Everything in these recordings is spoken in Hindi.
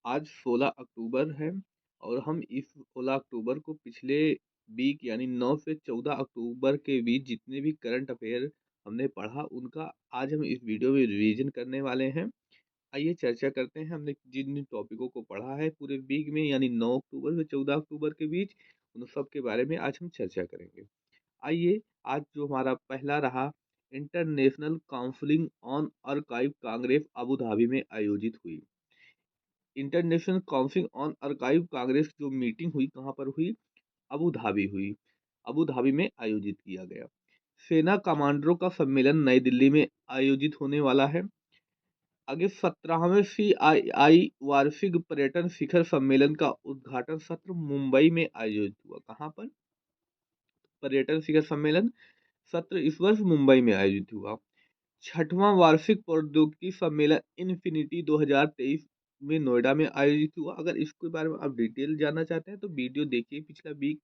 आज 16 अक्टूबर है और हम इस 16 अक्टूबर को पिछले वीक यानी 9 से 14 अक्टूबर के बीच जितने भी करंट अफेयर हमने पढ़ा उनका आज हम इस वीडियो में रिवीजन करने वाले हैं। आइए चर्चा करते हैं हमने जिन जिन टॉपिकों को पढ़ा है पूरे वीक में यानी 9 अक्टूबर से 14 अक्टूबर के बीच उन सब के बारे में आज हम चर्चा करेंगे। आइए आज जो हमारा पहला रहा, international counselling on archive Congress Abu Dhabi में आयोजित हुई। International council on archive Congress जो मीटिंग हुई कहाँ पर हुई? अबू धाबी हुई। अबू धाबी में आयोजित किया गया। सेना कमांडरों का सम्मेलन नई दिल्ली में आयोजित होने वाला है। आगे 17वें CII वार्षिक पर्यटन शिखर सम्मेलन का उद्घाटन सत्र मुंबई में आयोजित हुआ। कहाँ पर? पर्यटन शिखर सम्मेलन सत्र इस वर्ष मुंबई में आयोजित हुआ। छठवां वार्षिक प्रौद्योगिकी सम्मेलन इन्फिनिटी 2023 में नोएडा में आयोजित हुआ। अगर इसके बारे में आप डिटेल जानना चाहते हैं तो वीडियो देखिए पिछला वीक।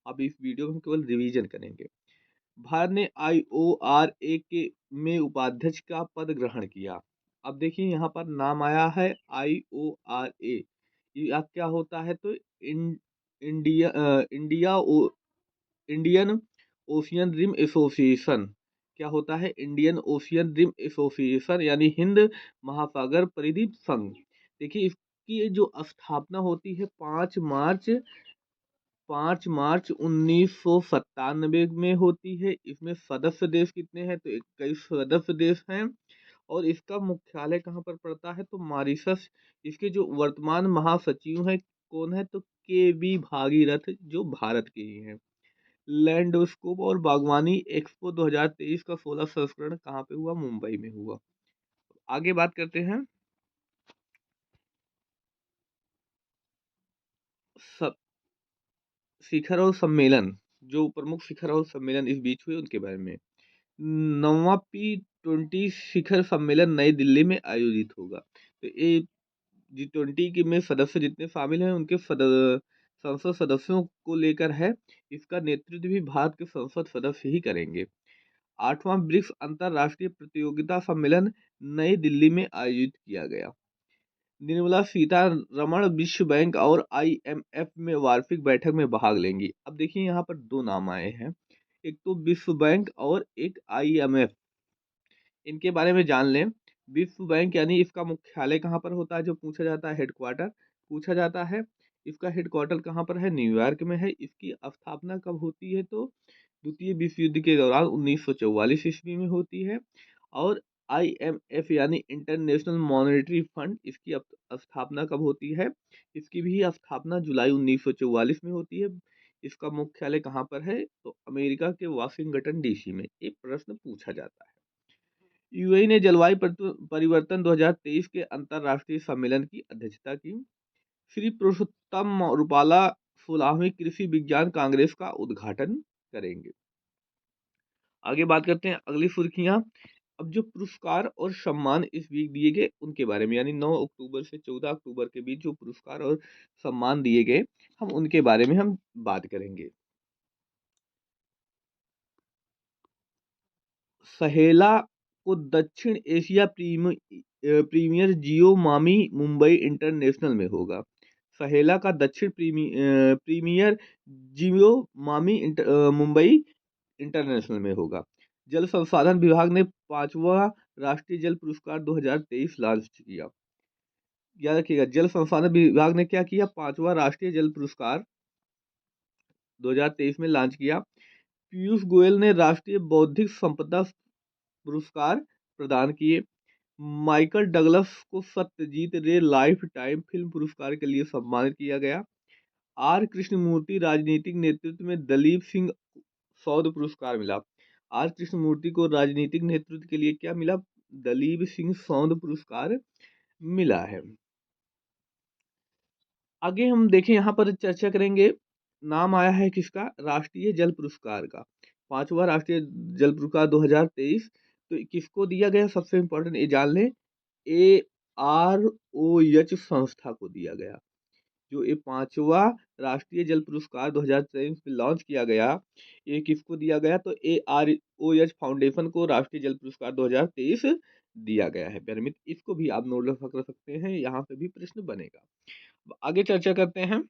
अब इस वीडियो में हम केवल रिवीजन करेंगे। भारत ने IORA के में उपाध्यक्ष का पद ग्रहण किया। अब देखिए यहाँ पर नाम आया है IORA। ये आप क्या होता है तो India India Indian Ocean Rim Association. क्या होता है? इंडियन ओशियन रिम एसोसिएशन यानी हिंद महासागर परिदीप संघ। देखिए इसकी ये जो स्थापना होती है 5 मार्च 1997 में होती है। इसमें सदस्य देश कितने हैं तो 21 सदस्य देश हैं। और इसका मुख्यालय कहाँ पर पड़ता है तो मॉरिशस। इसके जो वर्तमान महासचिव हैं कौन है तो KV भागीरथ जो भारत के ही हैं। लैंडस्केप और बागवानी एक्सपो 2023 का 16 संस्करण कहाँ पे हुआ? मुंबई में हुआ। आगे बात करते हैं सब शिखर और सम्मेलन, जो प्रमुख शिखर और सम्मेलन इस बीच हुए उनके बारे में। 9वां P20 शिखर सम्मेलन नई दिल्ली में आयोजित होगा। तो ये G20 के में सदस्य जितने शामिल हैं उनके संसद सदस्यों को लेकर है। इसका नेतृत्व भी भारत के संसद सदस्य ही करेंगे। 8वां ब्रिक्स अंतरराष्ट्रीय प्रतियोगिता सम्मेलन नई दिल्ली में आयोजित किया गया। निर्मला सीतारमण विश्व बैंक और IMF में वार्षिक बैठक में भाग लेंगी। अब देखिए यहाँ पर दो नाम आए हैं, एक तो विश्व बैंक और एक IMF। इनके बारे में जान लें। विश्व बैंक यानी इसका मुख्यालय कहाँ पर होता है जो पूछा जाता है, हेडक्वार्टर पूछा जाता है। इसका हेडक्वार्टर कहाँ पर है? न्यूयॉर्क में है। इसकी स्थापना कब होती है तो द्वितीय विश्व युद्ध के दौरान 1944 ईस्वी में होती है। और IMF यानी इंटरनेशनल मॉनेटरी फंड, इसकी स्थापना कब होती है? इसकी भी स्थापना जुलाई 1944 में होती है। इसका मुख्यालय कहाँ पर है तो अमेरिका के वाशिंगटन DC में। एक प्रश्न पूछा जाता है। UAE ने जलवायु परिवर्तन 2023 के अंतरराष्ट्रीय सम्मेलन की अध्यक्षता की। श्री पुरुषोत्तम रूपाला 16वीं कृषि विज्ञान कांग्रेस का उद्घाटन करेंगे। आगे बात करते हैं अगली सुर्खियां। अब जो पुरस्कार और सम्मान इस वीक दिए गए उनके बारे में, यानी 9 अक्टूबर से 14 अक्टूबर के बीच जो पुरस्कार और सम्मान दिए गए हम उनके बारे में हम बात करेंगे। सहेला को दक्षिण एशिया प्रीमियर जियो मामी मुंबई इंटरनेशनल में होगा। सहेला का दक्षिण प्रीमियर जियो मामी मुंबई इंटरनेशनल में होगा। जल संसाधन विभाग ने 5वां राष्ट्रीय जल पुरस्कार 2023 लॉन्च किया। याद रखिएगा, जल संसाधन विभाग ने क्या किया? 5वां राष्ट्रीय जल पुरस्कार 2023 में लॉन्च किया। पीयूष गोयल ने राष्ट्रीय बौद्धिक संपदा पुरस्कार प्रदान किए। माइकल डगलस को सत्यजीत रे लाइफ टाइम फिल्म पुरस्कार के लिए सम्मानित किया गया। R कृष्णमूर्ति राजनीतिक नेतृत्व में दलीप सिंह सौद पुरस्कार मिला। R कृष्णमूर्ति को राजनीतिक नेतृत्व के लिए क्या मिला? दलीप सिंह सौंद पुरस्कार मिला है। आगे हम देखें यहाँ पर चर्चा करेंगे। नाम आया है किसका? राष्ट्रीय जल पुरस्कार का। 5वां राष्ट्रीय जल पुरस्कार 2023 तो किसको दिया गया? सबसे इम्पोर्टेंट ये जान लें, AROH संस्था को दिया गया। जो ये 5वां राष्ट्रीय जल पुरस्कार 2023 में लॉन्च किया गया, ये किसको दिया गया? तो AROH फाउंडेशन को राष्ट्रीय जल पुरस्कार 2023 दिया गया है प्यारे मित्र। इसको भी आप नोट कर सकते हैं, यहाँ पे भी प्रश्न बनेगा। अब आगे चर्चा करते हैं।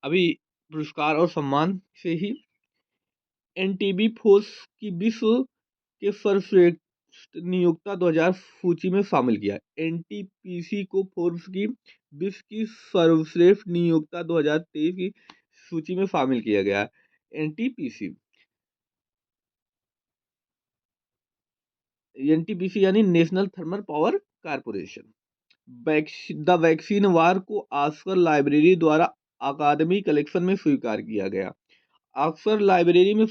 अभी पुरस्कार और सम्मान से ही एनटीबी फोर्स की विश्व के सर्वश्रेष्ठ नियोक्ता 2000 सूची में शामिल किया। एनटीपीसी को फोर्ब्स की विश्व की सर्वश्रेष्ठ नियोक्ता 2023 की सूची में शामिल किया गया। एनटीपीसी एनटीपीसी यानी national thermal power corporation. The Vaccine War को ऑस्कर लाइब्रेरी द्वारा अकादमी कलेक्शन में स्वीकार किया गया। ऑक्सफोर्ड लाइब्रेरी में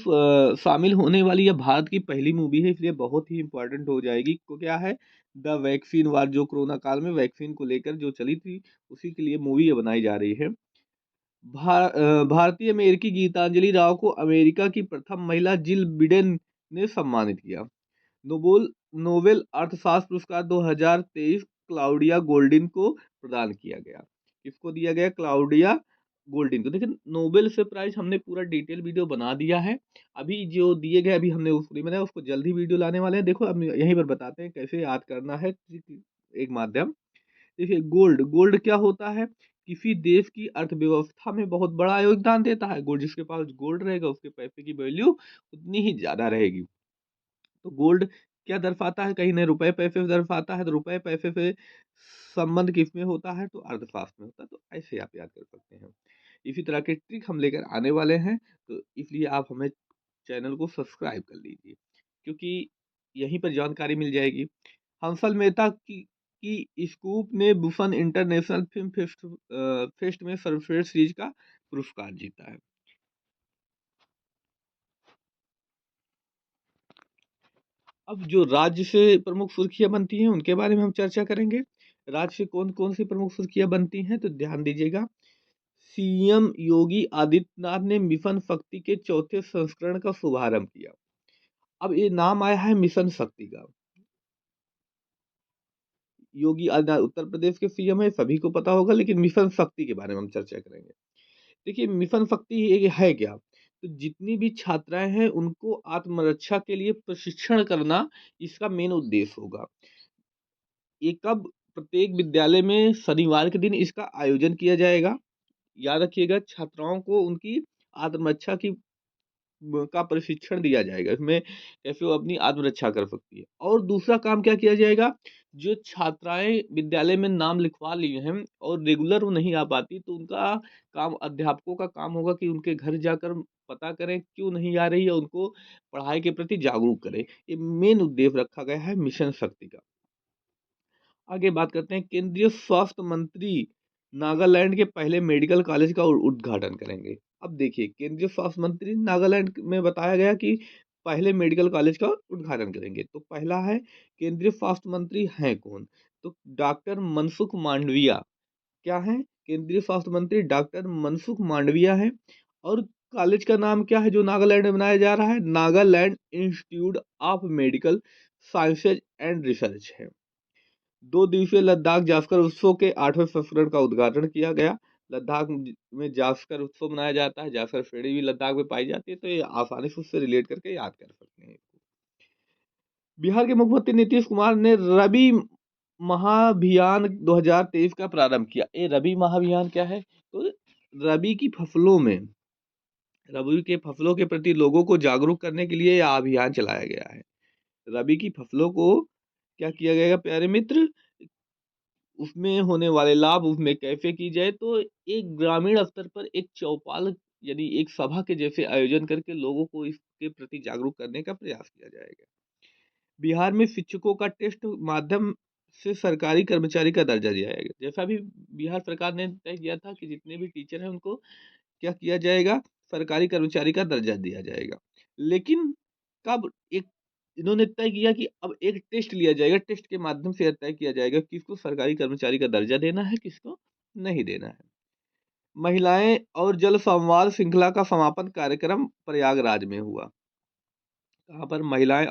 शामिल होने वाली यह भारत की पहली मूवी है, इसलिए बहुत ही इंपॉर्टेंट हो जाएगी। को क्या है, द वैक्सीन वार, जो कोरोना काल में वैक्सीन को लेकर जो चली थी, उसी के लिए मूवी ये बनाई जा रही है। भारतीय अमेरिकी गीतांजलि राव को अमेरिका की प्रथम महिला जिल बिडेन ने सम्मानित किया। नोबेल नोबेल अर्थशास्त्र पुरस्कार 2023 क्लाउडिया गोल्डिन को प्रदान किया गया। किसको दिया गया? क्लाउडिया गोल्डिन को। देखिए, नोबेल से प्राइज हमने पूरा डिटेल वीडियो बना दिया है। अभी जो दिए गए, अभी हमने उसको नहीं बनाया, उसको जल्दी वीडियो लाने वाले हैं। देखो, अब यहीं पर बताते हैं कैसे याद करना है। एक माध्यम देखिए, गोल्ड गोल्ड क्या होता है? किसी देश की अर्थव्यवस्था में बहुत बड़ा योगदान देता है। गोल्ड, जिसके पास गोल्ड रहेगा उसके पैसे की वैल्यू उतनी ही ज्यादा रहेगी। तो गोल्ड क्या दर्शाता है? कहीं ने रुपए पैसे से दर्शाता है, तो रुपए पैसे से संबंध किस में होता है? तो अर्थशास्त्र में होता है। तो ऐसे आप याद कर सकते हैं। इसी तरह के ट्रिक हम लेकर आने वाले हैं, तो इसलिए आप हमें चैनल को सब्सक्राइब कर लीजिए, क्योंकि यहीं पर जानकारी मिल जाएगी। हंसल मेहता की स्कूप ने बुसन इंटरनेशनल फिल्म फेस्ट में सर्वश्रेष्ठ सीरीज का पुरस्कार जीता है। अब जो राज्य से प्रमुख सुर्खियां बनती हैं उनके बारे में हम चर्चा करेंगे। राज्य से कौन कौन सी प्रमुख सुर्खियां बनती हैं, तो ध्यान दीजिएगा। सीएम योगी आदित्यनाथ ने मिशन शक्ति के चौथे संस्करण का शुभारंभ किया। अब ये नाम आया है मिशन शक्ति का। योगी आदित्यनाथ उत्तर प्रदेश के सीएम है, सभी को पता होगा, लेकिन मिशन शक्ति के बारे में हम चर्चा करेंगे। देखिए, मिशन शक्ति ये है क्या? तो जितनी भी छात्राएं हैं उनको आत्मरक्षा के लिए प्रशिक्षण करना इसका मेन उद्देश्य होगा। ये कब? प्रत्येक विद्यालय में शनिवार के दिन इसका आयोजन किया जाएगा। याद रखिएगा, छात्राओं को उनकी आत्मरक्षा का प्रशिक्षण दिया जाएगा। इसमें कैसे वो अपनी आत्मरक्षा कर सकती है। और दूसरा काम क्या किया जाएगा? जो छात्राएं विद्यालय में नाम लिखवा लिए हैं और रेगुलर वो नहीं आ पाती, तो उनका काम, अध्यापकों का काम होगा कि उनके घर जाकर पता करें क्यों नहीं आ रही है, उनको पढ़ाई के प्रति जागरूक करें। ये मेन उद्देश्य रखा गया है मिशन शक्ति का। आगे बात करते हैं। केंद्रीय स्वास्थ्य मंत्री नागालैंड के पहले मेडिकल कॉलेज का उद्घाटन करेंगे। अब देखिए, केंद्रीय स्वास्थ्य मंत्री नागालैंड में बताया गया कि पहले मेडिकल कॉलेज का उद्घाटन करेंगे। तो पहला है, केंद्रीय स्वास्थ्य मंत्री हैं कौन? तो डॉक्टर मनसुख मांडविया। क्या है? केंद्रीय स्वास्थ्य मंत्री डॉक्टर मनसुख मांडविया है। और कॉलेज का नाम क्या है जो नागालैंड में बनाया जा रहा है? Nagaland institute of medical sciences and research है। 2 दिवसीय लद्दाख जास्कर उत्सव के 8वें संस्करण का उद्घाटन किया गया। लद्दाख में जास्कर उत्सव मनाया जाता है। जास्कर श्रेणी भी लद्दाख में पाई जाती है, तो ये आसानी से उससे रिलेट करके याद कर सकते हैं। बिहार के मुख्यमंत्री नीतीश कुमार ने रबी महाभियान 2023 का प्रारंभ किया। ये रबी महाभियान क्या है? तो रबी की फसलों में, रबी के फसलों के प्रति लोगों को जागरूक करने के लिए यह अभियान चलाया गया है। रबी की फसलों को क्या किया गया प्यारे मित्र? उसमें होने वाले लाभ उसमें कैसे की जाए, तो एक ग्रामीण स्तर पर एक चौपाल यानी एक सभा के जैसे आयोजन करके लोगों को इसके प्रति जागरूक करने का प्रयास किया जाएगा। बिहार में शिक्षकों का टेस्ट माध्यम से सरकारी कर्मचारी का दर्जा दिया जाएगा। जैसा भी बिहार सरकार ने तय किया था कि जितने भी टीचर हैं उनको क्या किया जाएगा? सरकारी कर्मचारी का दर्जा दिया जाएगा। लेकिन कब? एक इन्होंने तय किया कि अब एक टेस्ट लिया जाएगा, टेस्ट के माध्यम से यह तय किया जाएगा कि किसको सरकारी कर्मचारी का दर्जा देना है, किसको नहीं देना है। महिलाएं और जल संवाद श्रृंखला का समापन कार्यक्रम प्रयागराज में हुआ। कहाँ पर? महिलाएं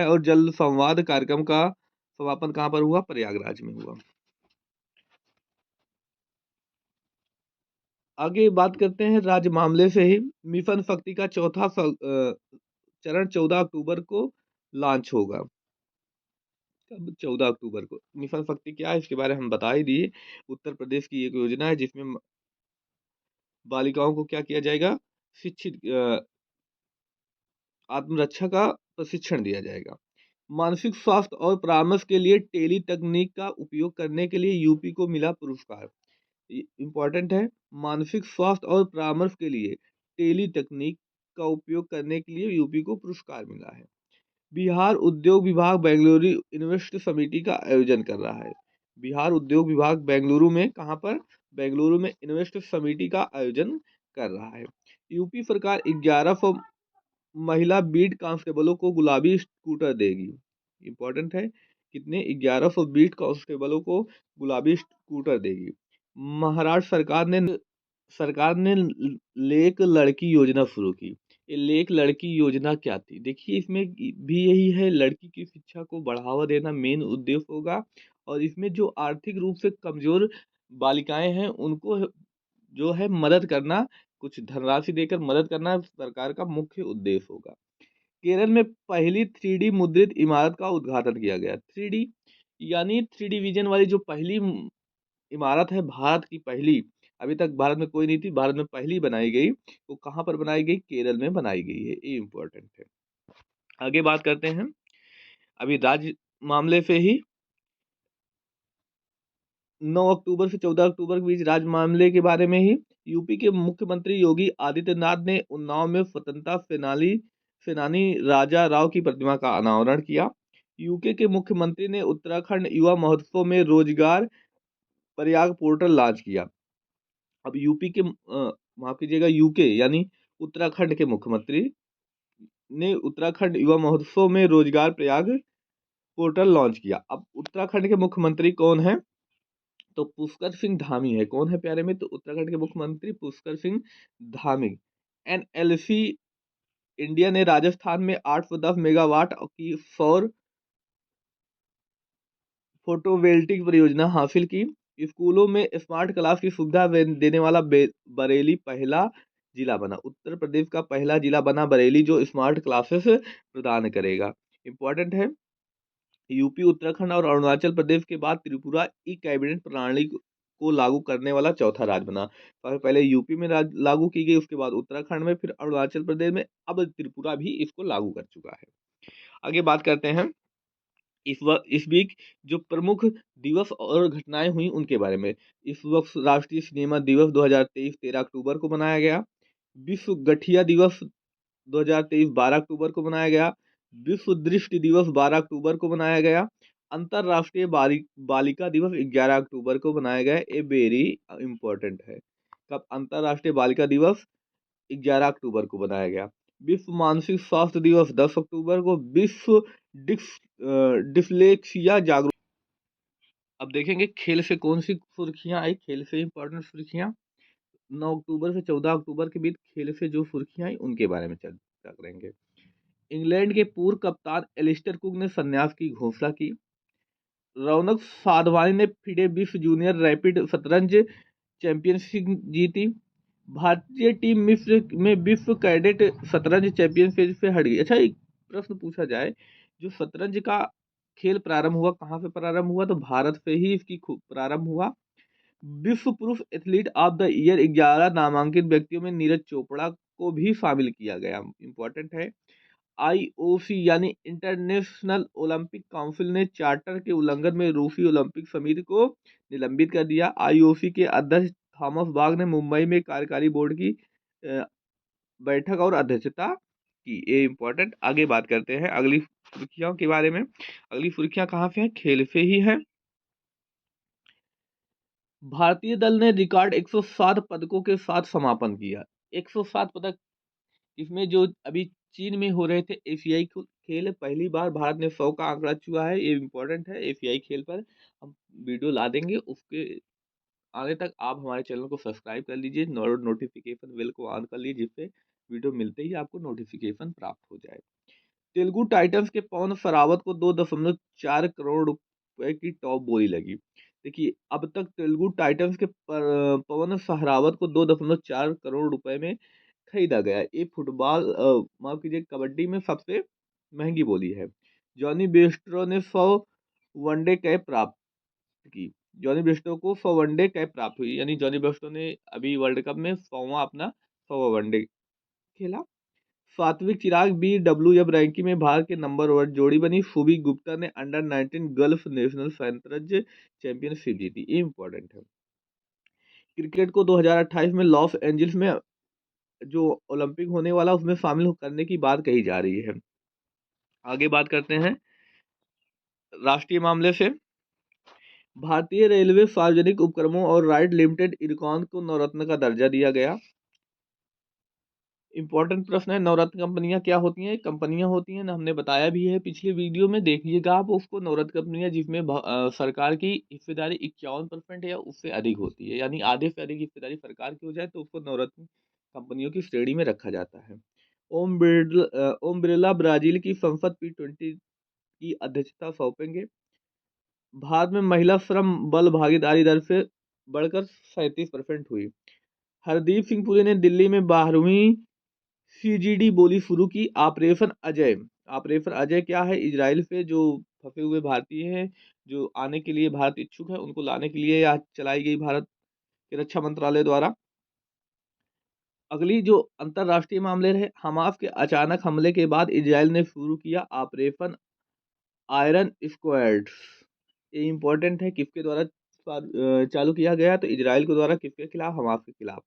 और जल संवाद कार्यक्रम का समापन कहाँ पर हुआ? प्रयागराज में हुआ। आगे बात करते हैं राज्य मामले से ही। मिशन शक्ति का चरण 14 अक्टूबर को लॉन्च होगा। कब? 14 अक्टूबर को। मिशन शक्ति क्या है इसके बारे में हम बता ही दिए। उत्तर प्रदेश की एक योजना है जिसमें बालिकाओं को क्या किया जाएगा, शिक्षित आत्मरक्षा का प्रशिक्षण दिया जाएगा। मानसिक स्वास्थ्य और परामर्श के लिए टेली तकनीक का उपयोग करने के लिए यूपी को मिला पुरस्कार। इम्पोर्टेंट है, मानसिक स्वास्थ्य और परामर्श के लिए टेली तकनीक का उपयोग करने के लिए यूपी को पुरस्कार मिला है। बिहार उद्योग विभाग बेंगलुरु इन्वेस्ट समिति का आयोजन कर रहा है। बिहार उद्योग विभाग बेंगलुरु में, कहाँ पर? बेंगलुरु में इन्वेस्ट समिति का आयोजन कर रहा है। यूपी सरकार 1100 महिला बीट कांस्टेबलों को गुलाबी स्कूटर देगी। इंपॉर्टेंट है, कितने? 1100 बीट कांस्टेबलों को गुलाबी स्कूटर देगी। महाराष्ट्र सरकार ने लेक लड़की योजना शुरू की। ये लेक लड़की योजना क्या थी? देखिए, इसमें भी यही है, लड़की की शिक्षा को बढ़ावा देना मेन उद्देश्य होगा, और इसमें जो आर्थिक रूप से कमजोर बालिकाएं हैं उनको जो है मदद करना, कुछ धनराशि देकर मदद करना सरकार का मुख्य उद्देश्य होगा। केरल में पहली 3D मुद्रित इमारत का उद्घाटन किया गया। 3D यानी 3D विजन वाली जो पहली इमारत है, भारत की पहली, अभी तक भारत में कोई नहीं थी, भारत में पहली बनाई गई, वो कहाँ पर बनाई गई? केरल में बनाई गई है। ये इम्पोर्टेंट है। आगे बात करते हैं अभी राज्य मामले से ही। 9 अक्टूबर से 14 अक्टूबर के बीच राज्य मामले के बारे में ही। यूपी के मुख्यमंत्री योगी आदित्यनाथ ने उन्नाव में स्वतंत्रता सेनानी राजा राव की प्रतिमा का अनावरण किया। यूके के मुख्यमंत्री ने उत्तराखंड युवा महोत्सव में रोजगार प्रयाग पोर्टल लॉन्च किया। अब यूपी के माफ कीजिएगा, यूके यानी उत्तराखंड के मुख्यमंत्री ने उत्तराखंड युवा महोत्सव में रोजगार प्रयाग पोर्टल लॉन्च किया। अब उत्तराखंड के मुख्यमंत्री कौन है? तो पुष्कर सिंह धामी है। कौन है प्यारे में? तो उत्तराखंड के मुख्यमंत्री पुष्कर सिंह धामी। एनएलसी इंडिया ने राजस्थान में 810 मेगावाट की सौर फोटोवोल्टिक परियोजना हासिल की। स्कूलों में स्मार्ट क्लास की सुविधा देने वाला बरेली पहला जिला बना। उत्तर प्रदेश का पहला जिला बना बरेली जो स्मार्ट क्लासेस प्रदान करेगा। इंपॉर्टेंट है, यूपी, उत्तराखंड और अरुणाचल प्रदेश के बाद त्रिपुरा ई कैबिनेट प्रणाली को लागू करने वाला चौथा राज्य बना। पहले यूपी में लागू की गई, उसके बाद उत्तराखंड में, फिर अरुणाचल प्रदेश में, अब त्रिपुरा भी इसको लागू कर चुका है। आगे बात करते हैं इस वीक जो प्रमुख दिवस और घटनाएं हुई उनके बारे में। इस वक्त राष्ट्रीय सिनेमा दिवस 2023 13 अक्टूबर को मनाया गया। विश्व गठिया दिवस 2023 12 अक्टूबर को मनाया गया। विश्व दृष्टि दिवस 12 अक्टूबर को मनाया गया। अंतरराष्ट्रीय बालिका दिवस 11 अक्टूबर को मनाया गया। ये वेरी इंपॉर्टेंट है। कब? अंतरराष्ट्रीय बालिका दिवस 11 अक्टूबर को बनाया गया। विश्व मानसिक स्वास्थ्य दिवस 10 अक्टूबर को। विश्व डिस्लेक्सिया जागरूक। अब देखेंगे खेल से कौन सी सुर्खियां आई, खेल से इंपॉर्टेंट सुर्खियां। 9 अक्टूबर से 14 अक्टूबर के बीच खेल से जो सुर्खियां आई उनके बारे में चर्चा करेंगे। इंग्लैंड के पूर्व कप्तान एलिस्टर कुक ने संन्यास की घोषणा की। रौनक साधवानी ने फिडे विश्व जूनियर रैपिड शतरंज चैंपियनशिप जीती। भारतीय टीम मिस्र में विश्व कैडेट शतरंज चैंपियनशिप से हट गई। अच्छा, एक प्रश्न पूछा जाए, जो शतरंज का खेल प्रारंभ हुआ, कहाँ से प्रारंभ हुआ? तो भारत से ही इसकी प्रारंभ हुआ। विश्व पुरुष एथलीट ऑफ द ईयर 11 नामांकित व्यक्तियों में नीरज चोपड़ा को भी शामिल किया गया। इंपॉर्टेंट है, आईओसी यानी इंटरनेशनल ओलंपिक काउंसिल ने चार्टर के उल्लंघन में रूसी ओलंपिक समिति को निलंबित कर दिया। आईओसी के अध्यक्ष थॉमस बाग ने मुंबई में कार्यकारी बोर्ड की बैठक और अध्यक्षता की। ये इंपॉर्टेंट। आगे बात करते हैं अगली सुर्खियों के बारे में। अगली सुर्खियां कहाँ से हैं? खेल से ही है। भारतीय दल ने रिकॉर्ड 107 पदकों के साथ समापन किया। 107 पदक, इसमें जो अभी चीन में हो रहे थे एशियाई खेल, पहली बार भारत ने 100 का आंकड़ा छुआ है। ये इंपॉर्टेंट है। एशियाई खेल पर हम वीडियो ला देंगे, उसके आने तक आप हमारे चैनल को सब्सक्राइब कर लीजिए, नोटिफिकेशन बेल को ऑन कर लीजिए, जिससे वीडियो मिलते ही आपको नोटिफिकेशन प्राप्त हो जाए। तेलुगु टाइटंस के पवन सरावत को 2.4 करोड़ रुपए की टॉप बोली लगी। देखिए, अब तक तेलुगु टाइटंस के पवन सहरावत को 2.4 करोड़ रुपए में खरीदा गया। ये फुटबॉल माफ कीजिए कबड्डी में सबसे महंगी बोली है। जॉनी बेस्ट्रो ने 100 वनडे कैप प्राप्त की। जॉनी बेस्टो को 100 वनडे कैप प्राप्त हुई, यानी जॉनी बेस्टो ने अभी वर्ल्ड कप में 100वां अपना 100वां वनडे खेला। सात्विक चिराग BWF रैंकिंग में भारत के नंबर 1 जोड़ी बनी। शुभी गुप्ता ने अंडर 19 गल्फ नेशनल शतरंज चैंपियनशिप जीती। ये इंपॉर्टेंट है। क्रिकेट को 2028 में लॉस एंजल्स में जो ओलंपिक होने वाला उसमें शामिल करने की बात कही जा रही है। आगे बात करते हैं राष्ट्रीय मामले से। भारतीय रेलवे सार्वजनिक उपक्रमों और राइट लिमिटेड इरकॉन को नवरत्न का दर्जा दिया गया। इंपॉर्टेंट प्रश्न है, नवरत्न कंपनियां क्या होती हैं? कंपनियां होती हैं ना, हमने बताया भी है पिछले वीडियो में, देखिएगा आप उसको। नवरत्न कंपनियां जिसमें सरकार की हिस्सेदारी 51% या उससे अधिक होती है, यानी आधे से अधिक हिस्सेदारी सरकार की हो जाए तो उसको नवरत्न कंपनियों की श्रेणी में रखा जाता है। ओम बिरला ब्राजील की संसद P20 की अध्यक्षता सौंपेंगे। भारत में महिला श्रम बल भागीदारी दर से बढ़कर 37% हुई। हरदीप सिंह पुरी ने दिल्ली में 12वीं CGD बोली शुरू की। ऑपरेशन अजय। ऑपरेशन अजय क्या है? इजराइल से जो फंसे हुए भारतीय हैं, जो आने के लिए भारत इच्छुक है, उनको लाने के लिए आज चलाई गई भारत के रक्षा मंत्रालय द्वारा। अगली जो अंतरराष्ट्रीय मामले रहे, हमास के अचानक हमले के बाद इजराइल ने शुरू किया ऑपरेशन आयरन स्क्वाड्स। ये इंपॉर्टेंट है, किसके द्वारा चालू किया गया? तो इजराइल के द्वारा। किसके खिलाफ? हमास के खिलाफ।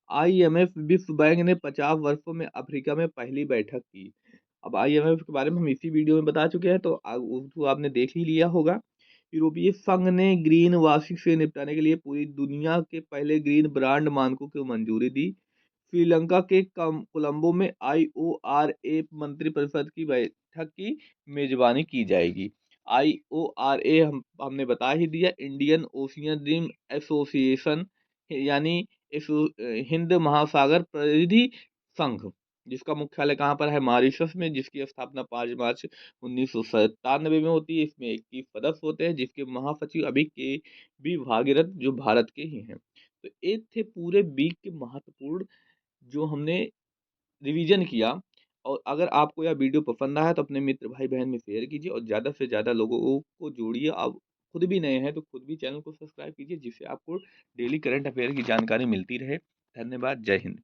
IMF विश्व बैंक ने 50 वर्षों में अफ्रीका में पहली बैठक की। अब IMF के बारे में हम इसी वीडियो में बता चुके हैं, तो उसको आपने देख ही लिया होगा। यूरोपीय संघ ने ग्रीन वॉशिंग से निपटने के लिए पूरी दुनिया के पहले ग्रीन ब्रांड मानकों को मंजूरी दी। श्रीलंका के कोलंबो में IORA मंत्रिपरिषद की बैठक की मेजबानी की जाएगी। IORA हमने बता ही दिया, इंडियन ओशियन रिम एसोसिएशन, यानी हिंद महासागर परिधि संघ, जिसका मुख्यालय कहाँ पर है? मॉरिशस में, जिसकी स्थापना 5 मार्च 1997 में होती है। इसमें 21 सदस्य होते हैं, जिसके महासचिव अभी KV भागीरथ जो भारत के ही हैं। तो ये थे पूरे वीक के महत्वपूर्ण जो हमने रिवीजन किया। और अगर आपको यह वीडियो पसंद आया तो अपने मित्र भाई बहन में शेयर कीजिए और ज़्यादा से ज़्यादा लोगों को जोड़िए। आप खुद भी नए हैं तो खुद भी चैनल को सब्सक्राइब कीजिए, जिससे आपको डेली करंट अफेयर की जानकारी मिलती रहे। धन्यवाद। जय हिंद।